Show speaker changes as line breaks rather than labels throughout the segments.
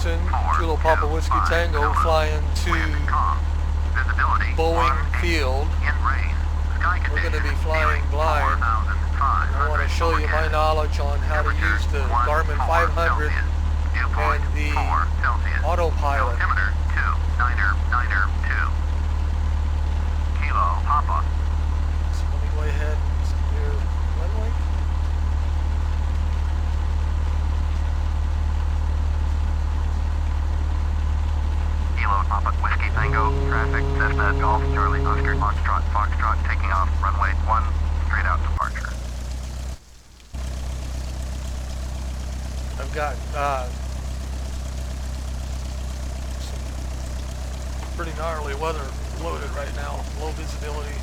Bremerton, Kilo Papa Whiskey Tango, flying to Boeing Field. We're going to be flying blind. I want to show you my knowledge on how to use the Garmin 500 and the autopilot.
Kilo Papa.
So let me go ahead and clear runway.
Kilo Papa Whiskey Tango, traffic, Cessna Golf, Charlie Oscar, Foxtrot, taking off, runway 1, straight out departure.
I've got some pretty gnarly weather loaded right now, low visibility.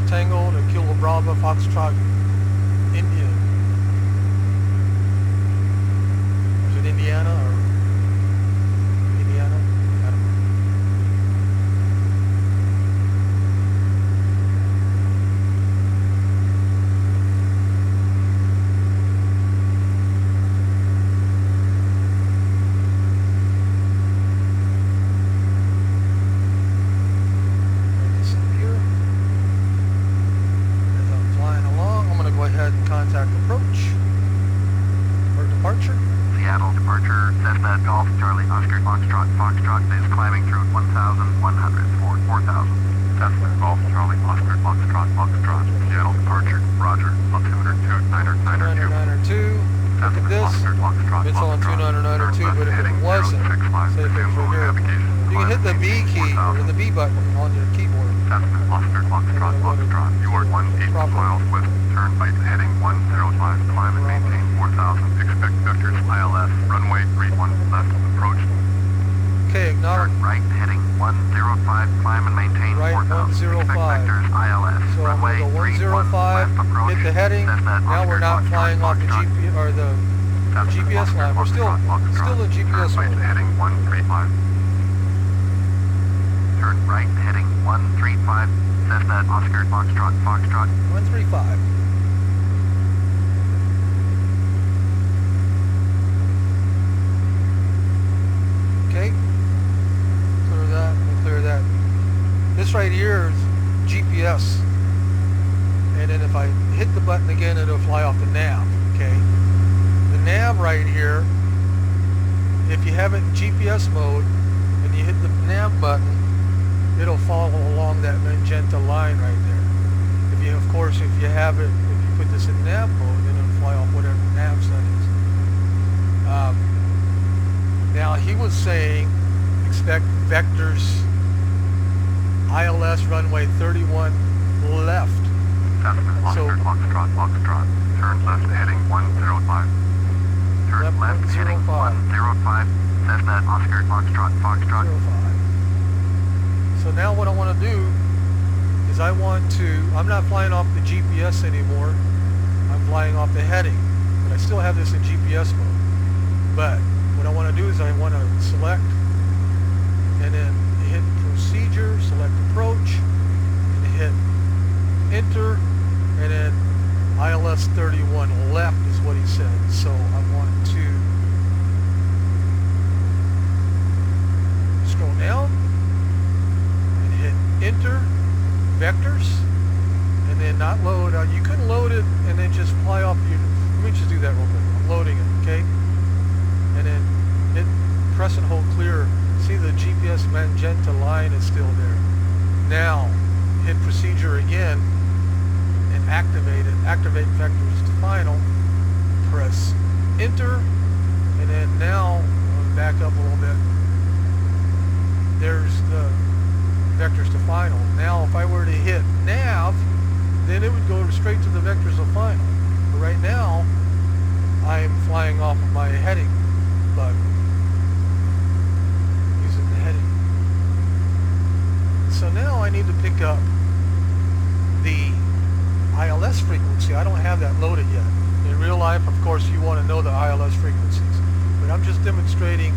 Tango to Kilo Bravo Foxtrot India. Is it Indiana or Indiana? I don't know. Contact approach for departure.
Seattle departure, Cessna Golf, Charlie Oscar, Foxtrot is climbing through 1,100 for 4,000. Cessna Golf, Charlie Oscar, Foxtrot, Seattle departure, Roger, altimeter 2992.
Look at this, it's on 2992, but if it wasn't, say if it was right here, you can hit the B key, or the B button on your keyboard.
Cessna Oscar, Foxtrot, you are 18 miles west, turn right heading 105, climb and maintain 4,000, expect vectors ILS, runway 31 left, approach.
Okay, acknowledge.
Turn right heading 105, climb and maintain 4,000, expect vectors ILS,
so
runway
I'm going to go 105,
approach.
hit the heading, now we're not flying off the GPS, or the GPS line, we're still in GPS
mode. Heading 135. Turn right heading 135, Cessna Oscar, Foxtrot.
135. Okay, clear that. This right here is GPS, and then if I hit the button again, it'll fly off the nav. Okay, the nav right here, if you have it in GPS mode and you hit the nav button, it'll follow along that magenta line right there. If you, of course, if you put this in nav mode, then it'll fly off whatever nav settings. Now he was saying expect vectors ILS runway 31 left.
So Foxtrot. Turn left heading 105. Turn left heading 105. Cessna Oscar, Foxtrot.
05. So now what I want to do is I'm not flying off the GPS anymore. I'm flying off the heading, but I still have this in GPS mode. But what I want to do is I want to select and then hit procedure, select approach, and hit enter, and then ILS 31 left is what he said. So I want to scroll down and hit enter, vectors, and then not load. You couldn't load it and then just fly off your, let me just do that real quick. I'm loading it, okay? And then hit press and hold clear. See the GPS magenta line is still there. Now hit procedure again and activate it, activate vectors to final, press enter, and then now, I'll back up a little bit, there's the vectors to final. Now if I were to hit nav, then it would go straight to the vectors of final. But right now, I'm flying off of my heading button, using the heading. So now I need to pick up the ILS frequency. I don't have that loaded yet. In real life, of course, you want to know the ILS frequencies, but I'm just demonstrating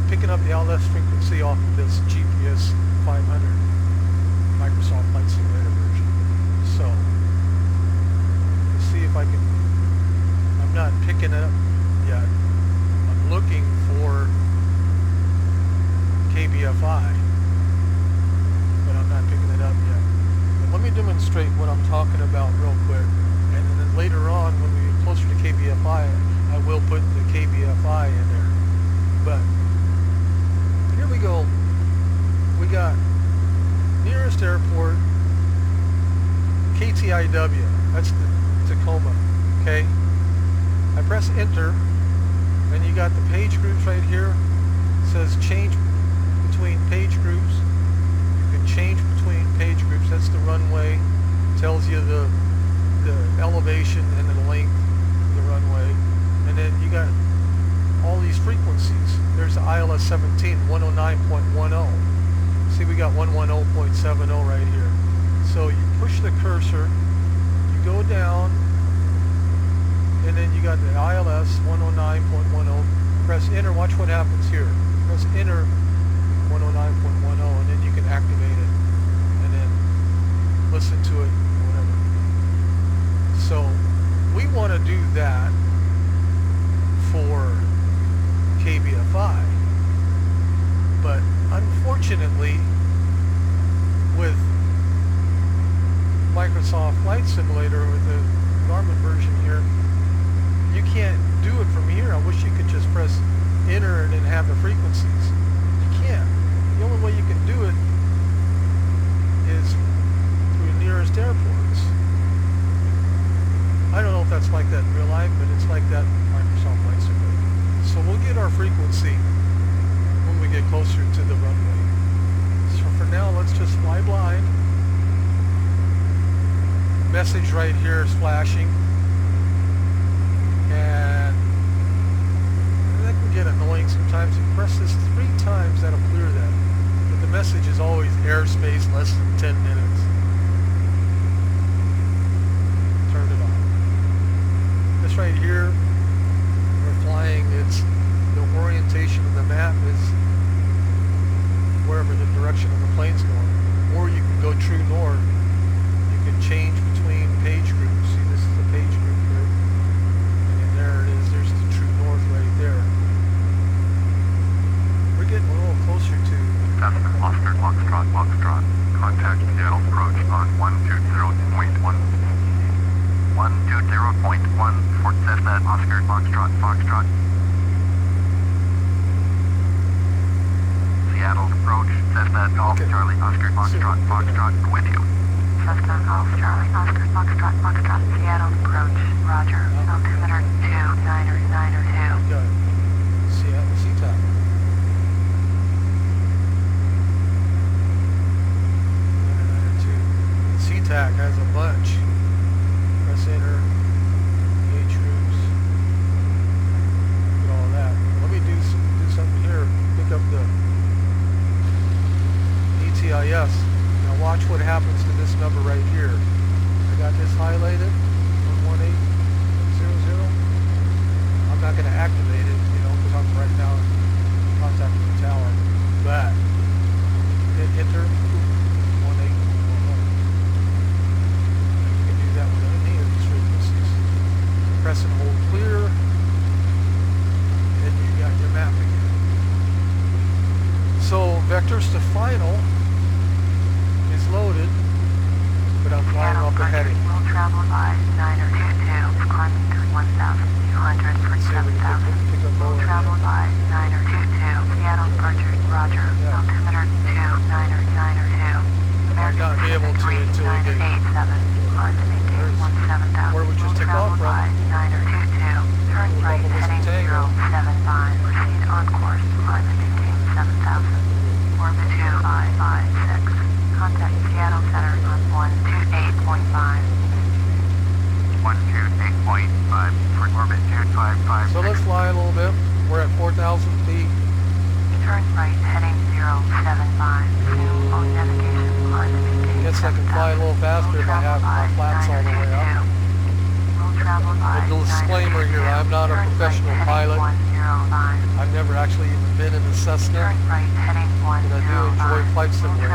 picking up the ILS frequency off of this GPS 500 Microsoft Flight Simulator version. So let's see if I can. I'm not picking it up yet. I'm looking for KBFI, but I'm not picking it up yet. But let me demonstrate what I'm talking about real quick, and then later on, when we get closer to KBFI, I will put the KBFI in there. But here we go. We got nearest airport, KTIW. That's the Tacoma. Okay. I press enter, and you got the page groups right here. It says change between page groups. You can change between page groups. That's the runway. Tells you the elevation and the length of the runway. And then you got all these frequencies. There's the ILS 17, 109.10. See, we got 110.70 right here. So you push the cursor, you go down, and then you got the ILS 109.10. Press enter. Watch what happens here. Press enter 109.10, and then you can activate it, and then listen to it, whatever. So we want to do that for KBFI, but unfortunately, with Microsoft Flight Simulator, with the Garmin version here, you can't do it from here. I wish you could just press enter and then have the frequencies. You can't. The only way you can do it is through nearest airports. I don't know if that's like that in real life, but it's like that in Microsoft Flight Simulator. So we'll get our frequency when we get closer to the runway. So for now, let's just fly blind. Message right here is flashing. And that can get annoying sometimes. You press this 3 times, that'll clear that. But the message is always airspace less than 10 minutes. Turn it on. This right here, we're flying, it's the orientation of the map is wherever the direction of the plane's going. Or you can go true north. You can change between page groups. See, this is a page group here. And there it is. There's the true north right there. We're getting a little closer to...
Cessna Oscar Foxtrot Foxtrot. Contact Seattle approach on 120.1. 120.1 for Cessna Oscar Foxtrot Foxtrot. Seattle approach, Cessna Golf Charlie Oscar Foxtrot Foxtrot with you. Cessna Golf Charlie Oscar Foxtrot Foxtrot Seattle approach, Roger, altimeter 29902.
Good. Seattle CTAC. CTAC has a bunch. Press enter. Page groups. Look at all that. Let me do something here. Pick up the ETIS. Now watch what happens to this number right here. I got this highlighted, 11800. I'm not going to activate it, because I'm right now in contact with the tower. But hit enter, 18111. You can do that with any of these frequencies. Press and hold clear, and you got your map again. So vectors to final is loaded, but I'm flying off the heading.
Will travel by 922, climbing to 1,200 for 7,000. Will travel by 922, Seattle departure, Roger, altimeter 29902.
I might not be able to until we get...
987, climb to maintain Climb and maintain 7,000. Orbit 2556. Contact Seattle Center on 128.5. 128.5 for orbit 2556.
So let's fly a little bit. We're at 4,000 feet.
Turn right heading 075. New on navigation. Climb and maintain
Guess I can fly a little faster if I have my flaps all the way up. A disclaimer here, I'm not a professional pilot. I've never actually even been in a Cessna, but I do enjoy Flight Simulator.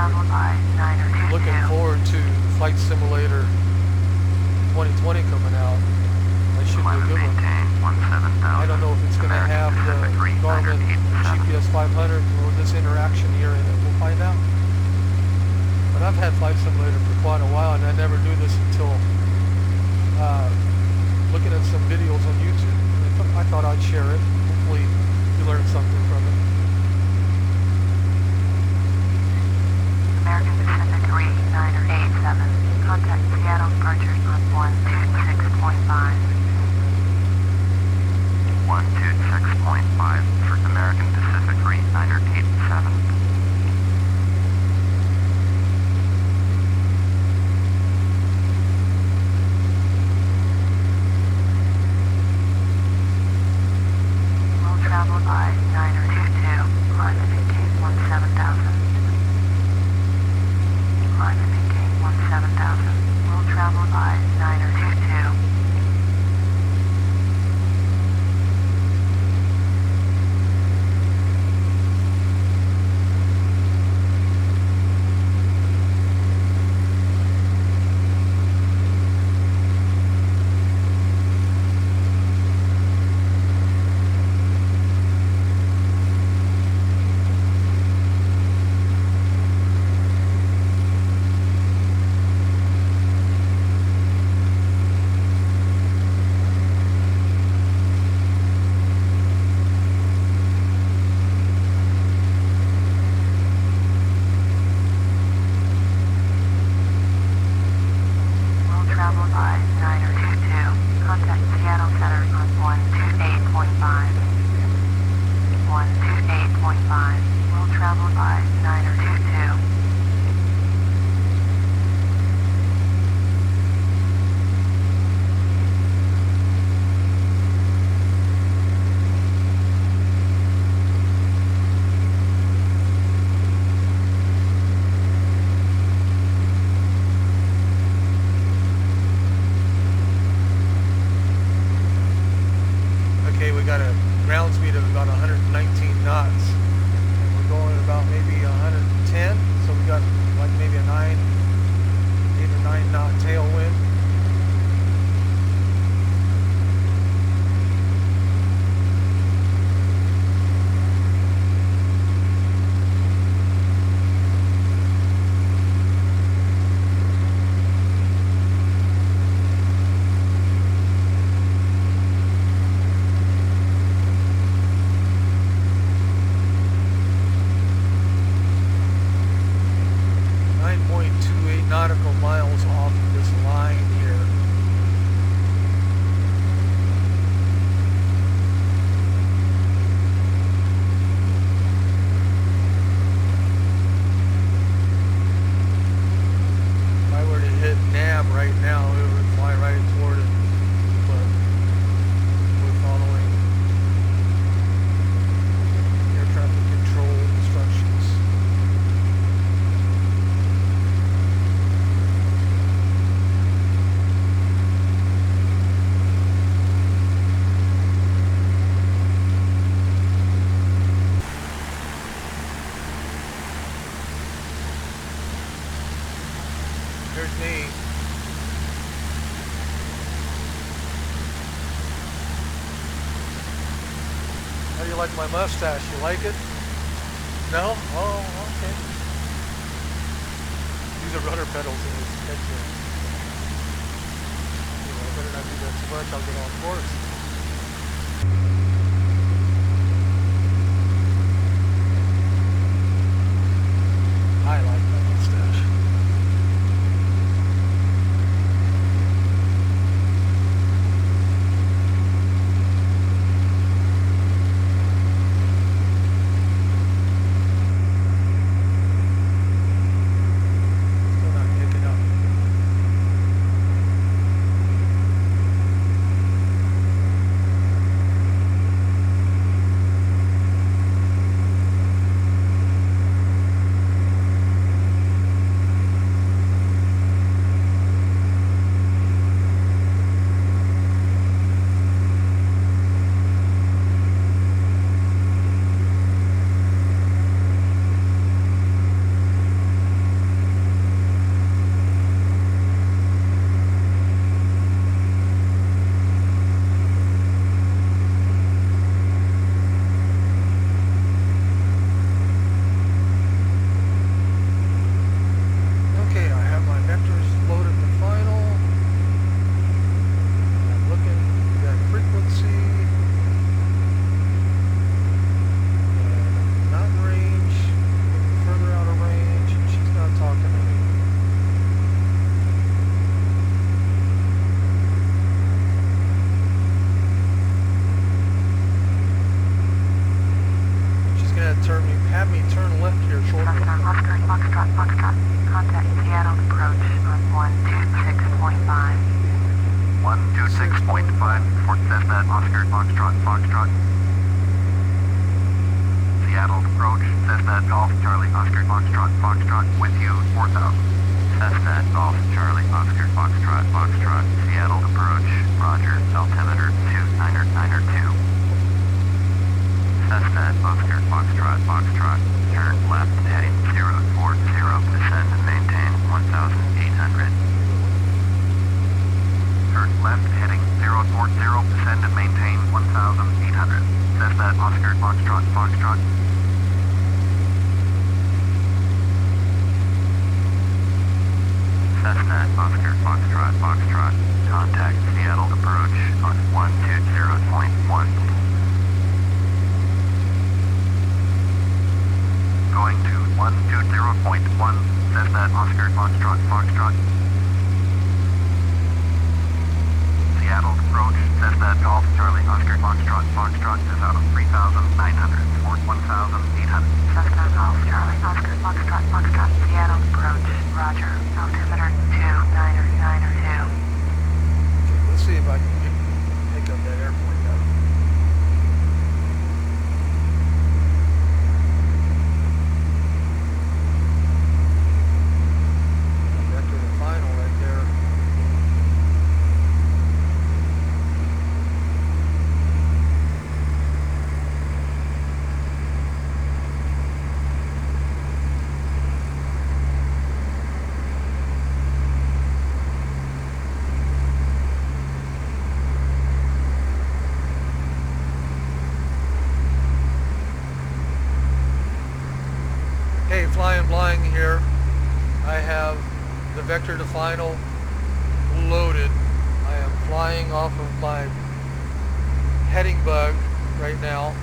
Looking forward to Flight Simulator 2020 coming out. That should be a good one. I don't know if it's going to have the Garmin GPS 500 or this interaction here in it. We'll find out. But I've had Flight Simulator for quite a while, and I never knew this until looking at some videos on YouTube. I thought I'd share it. Hopefully you learned something from it.
American Pacific 3987. Contact Seattle departure on 126.5. 126.5 for American Pacific 3987. Travel by 922. Climb and maintain 17,000. Climb and maintain 17,000. We'll travel by 922. Contact Seattle Center on 128.5. 128.5. We'll travel by 922.
Okay, we got a ground speed of about 119 knots. And we're going about maybe 110. So we got like maybe a 8 or 9 knot tailwind. Nautical miles off of this line here. If I were to hit nav right now, it would fly right toward it, but we're following air traffic control instructions. There's me. How do you like my mustache? You like it? No? Oh, okay. These are rudder pedals in this picture. Anyway, I better not do that too much. I'll get off course. I like my mustache. have me turn left here shortly.
Cessna Oscar Foxtrot Foxtrot. Contact Seattle approach on 126.5. 126.5 for Cessna Oscar Foxtrot Foxtrot. Seattle approach, Cessna Golf Charlie Oscar Foxtrot Foxtrot with you 4000. Cessna Golf Charlie Oscar Foxtrot Foxtrot. Seattle approach, Roger, altimeter 2992. Cessna Oscar Foxtrot Foxtrot. Turn left heading 040, descend and maintain 1800. Turn left heading 040, descend and maintain 1800. Cessna Oscar Foxtrot Foxtrot. Cessna Oscar Foxtrot Foxtrot. Contact Seattle approach on 120.1. Going to 120.1. Cessna Oscar Foxtrot Foxtrot. Seattle approach, Cessna Golf Charlie Oscar Foxtrot Foxtrot is out of 3,900 for 1,800. Cessna Golf Charlie Oscar Foxtrot Foxtrot. Seattle approach, Roger, altimeter 2992.
Let's see if I can pick up that airport guy. Vector to final right there. Hey, flying blind here. I have the vector to final loaded. I am flying off of my heading bug right now,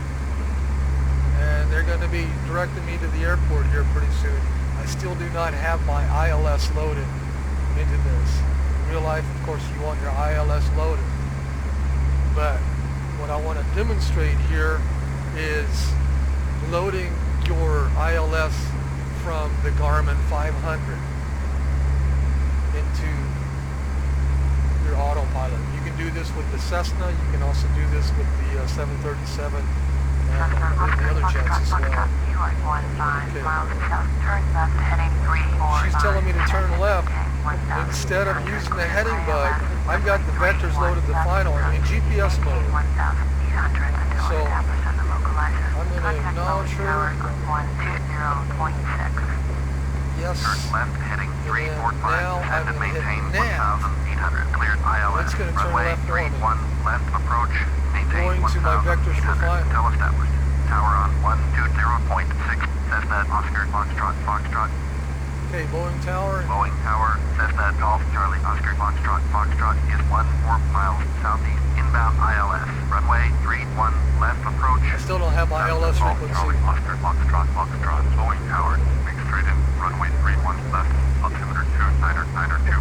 and they're going to be directing me to the airport here pretty soon. I still do not have my ILS loaded into this. In real life, of course, you want your ILS loaded, but what I want to demonstrate here is loading your ILS from the Garmin 500 into your autopilot. You can do this with the Cessna. You can also do this with the 737 and the other jets as well. Okay. She's telling me to turn left. Instead of using the heading bug, I've got the vectors loaded to final in GPS mode. So I'm going to acknowledge her. Yes.
Turn left heading 345
now I'm
and
going to
maintain
hit nav.
1800. Cleared ILS.
It's going to turn
Runway
left for me.
31 left approach. Maintain
Going to my vectors for
1800
final.
until established. Tower on 120.6. Cessna Oscar Foxtrot Foxtrot.
Okay, Boeing Tower.
Boeing Tower. Cessna Golf Charlie Oscar Foxtrot Foxtrot is 14 miles southeast. Inbound ILS. Runway 31 left approach.
I still don't have my ILS
Golf
frequency.
Charlie Oscar Foxtrot Foxtrot. Boeing Tower. Make straight in. Runway 31 left. Altimeter 2992.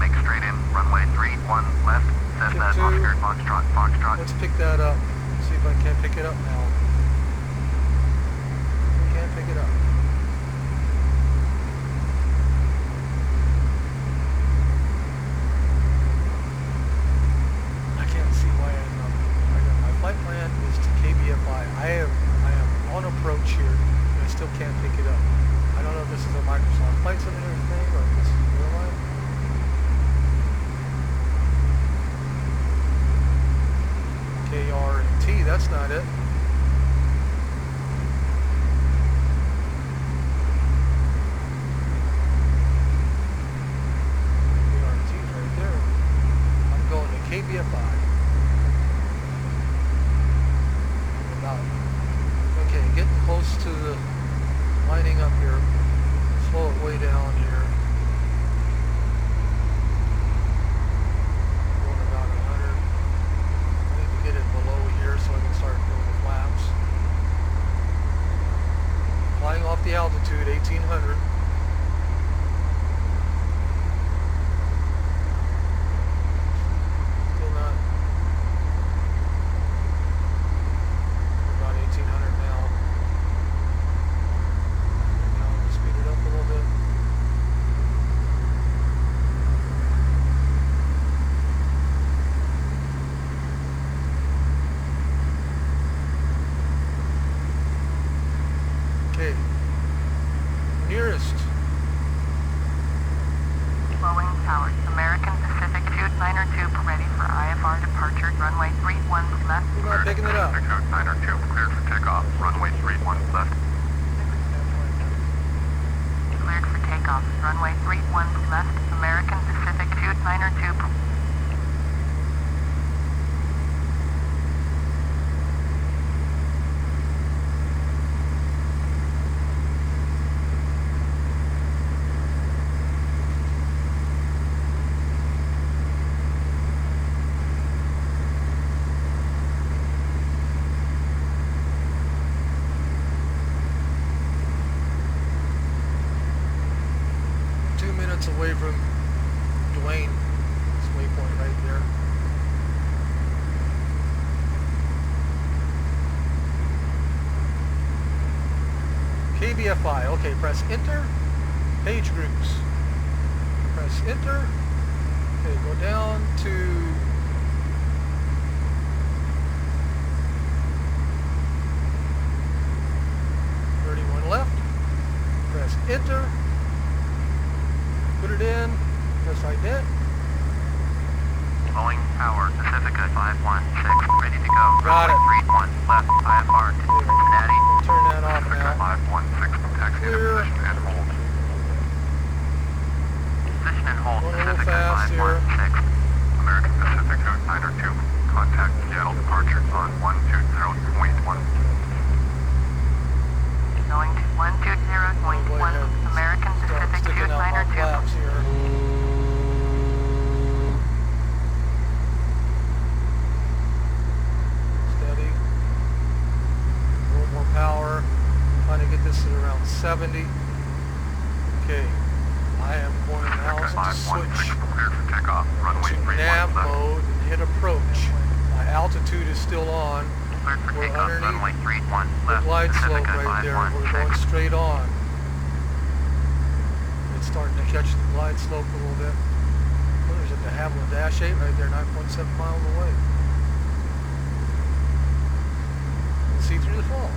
Make straight in. Runway 31 left. Cessna
Get to-
Oscar Foxtrot Foxtrot.
Let's pick that up. See if I can pick it up now. I can't pick it up. I can't see why my flight plan is to KBFI. I am on approach here, and I still can't pick it up. I don't know if this is a Microsoft Flight Simulator thing or if this is real life. KR and T, that's not it. KR and T's right there. I'm going to KBFI. About, okay, getting close to the lining up here. Slow it way down here. Going about 100. I need to get it below here so I can start doing the flaps. Flying off the altitude, 1800. Still not. About 1800 now. Okay. Nearest.
Boeing Tower, American Pacific 292, ready for IFR departure, runway 31 left.
We're not picking it up.
Pacific 292, cleared for takeoff, runway 31 left.
Cleared for takeoff, runway 31 left, American Pacific 292.
2 minutes away from Dwayne. This waypoint right there. KBFI. Okay, press enter. Page groups. Press enter. Okay, go down to left. Press enter. Put it in. Press ident.
Boeing Tower, Pacifica 516, ready to go.
Got it.
Runway 31 left, IFR to Cincinnati.
Turn that off
Pacifica
now.
516, taxi to
Clear.
position and hold. Position and hold,
Going a little
Pacifica
fast here.
516. American Pacific 292, contact Seattle departure on 120.1.
Going to 120.1, American
Start
Pacific
sticking out my
292.
flaps here. Steady. A little more power. Trying to get this at around 70. Okay. I am going now to switch
Clear for takeoff, runway
to
31
nav
left.
mode and hit approach. My altitude is still on.
Cleared for
We're
takeoff,
underneath
runway 31
the
left.
glide slope
Pacifica
right there. We're
516.
going straight on. It's starting to catch the glide slope a little bit. Oh, there's a de Havilland Dash 8 right there, 9.7 miles away. You can see through the fog.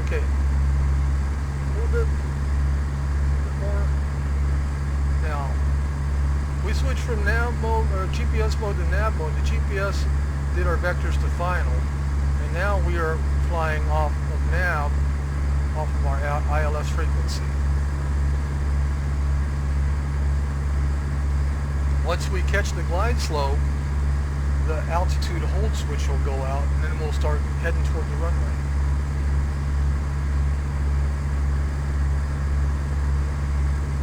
Okay. A little bit more. Now, we switched from nav mode or GPS mode to nav mode. The GPS did our vectors to final, and now we are flying off of nav, off of our ILS frequency. Once we catch the glide slope, the altitude hold switch will go out, and then we'll start heading toward the runway.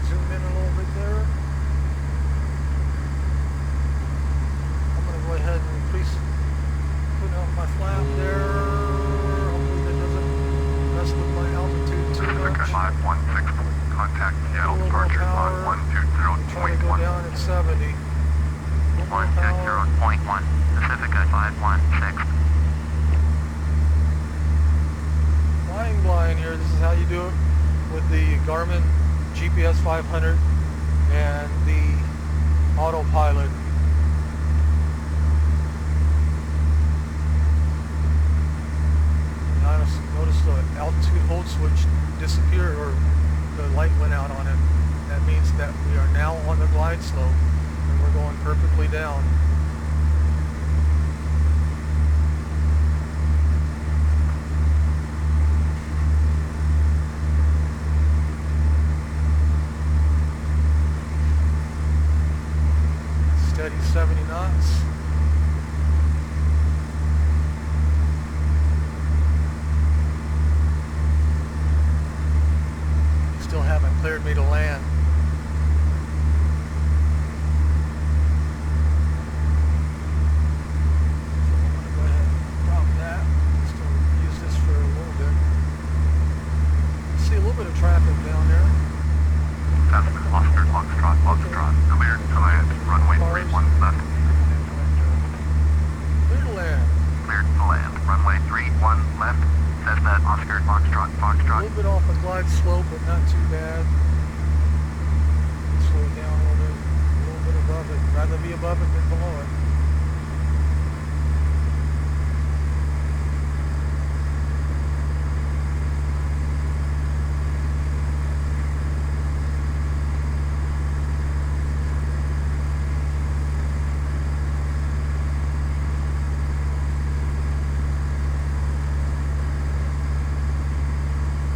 Zoom in a little bit there. I'm going to go ahead and increase, put out my flap there. Hopefully that doesn't mess with my altitude too
Pacifica
much.
516, contact
A
Seattle
little more
departure
power.
on
Try to go
120.1.
down at 70. A little more power.
120.1, Pacifica 516.
Flying blind here. This is how you do it with the Garmin GPS 500 and the autopilot. Notice the altitude hold switch disappeared, or the light went out on it. That means that we are now on the glide slope and we're going perfectly down. Steady 70 knots. Still haven't cleared me to land. So I'm going to go ahead and drop that. Still use this for a little bit. See a little bit of traffic down there.
Cessna, Oscar, Foxtrot, Foxtrot, cleared to land, runway 31 left.
Clear to land.
Cleared to land, runway 31 left. Cessna, Oscar, Foxtrot,
A
Foxtrot.
little bit off a glide slope, but not too bad. Slow it down a little bit above it. Rather be above it than below it.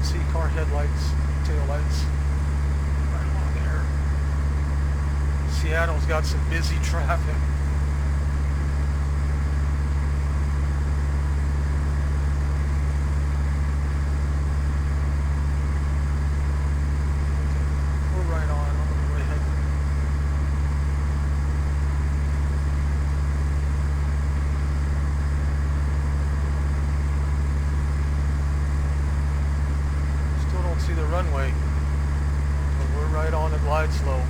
see car headlights, tail lights right along there. Seattle's got some busy traffic. We're right on the way ahead. Still don't see the runway, but we're right on the glide slope.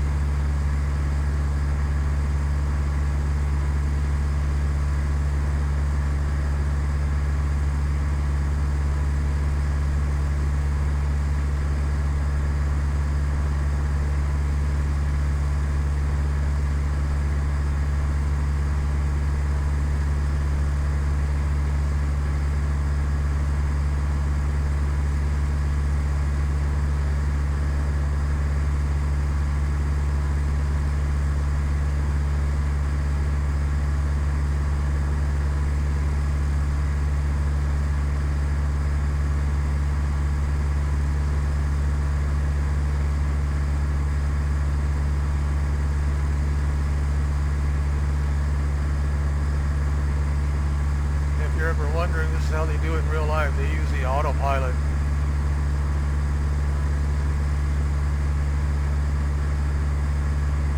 If you're ever wondering, this is how they do it in real life. They use the autopilot.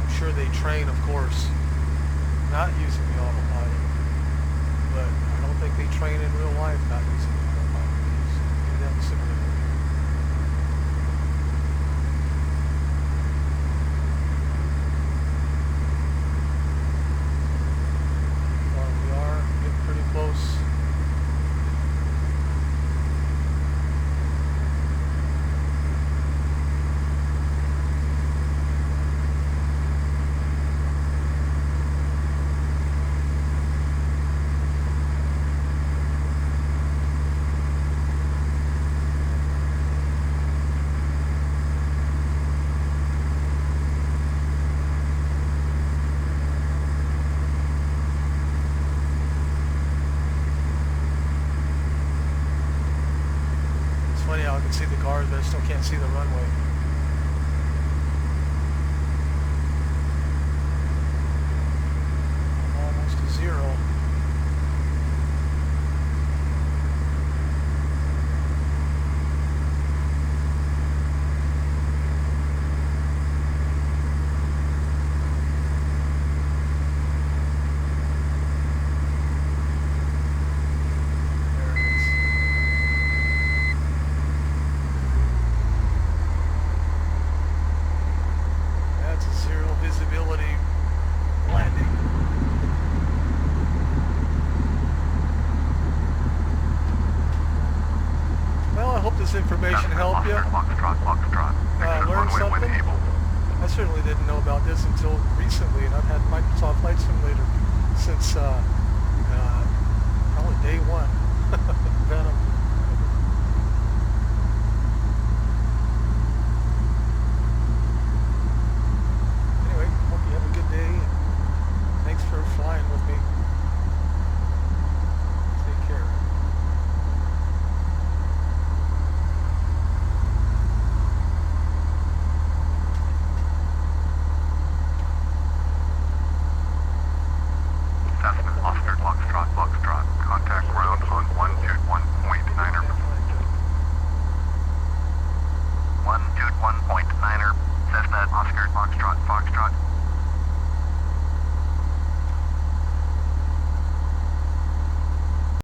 I'm sure they train, of course, not using the autopilot. But I don't think they train in real life not using the autopilot. They use that simulator. We are getting pretty close. Funny how I can see the cars, but I still can't see the runway. I'm almost to zero. There it is. That's a zero visibility landing. Well, I hope this information helped you. Learn something. I certainly didn't know about this until recently, and I've had Microsoft Flight Simulator since probably day one. Venom.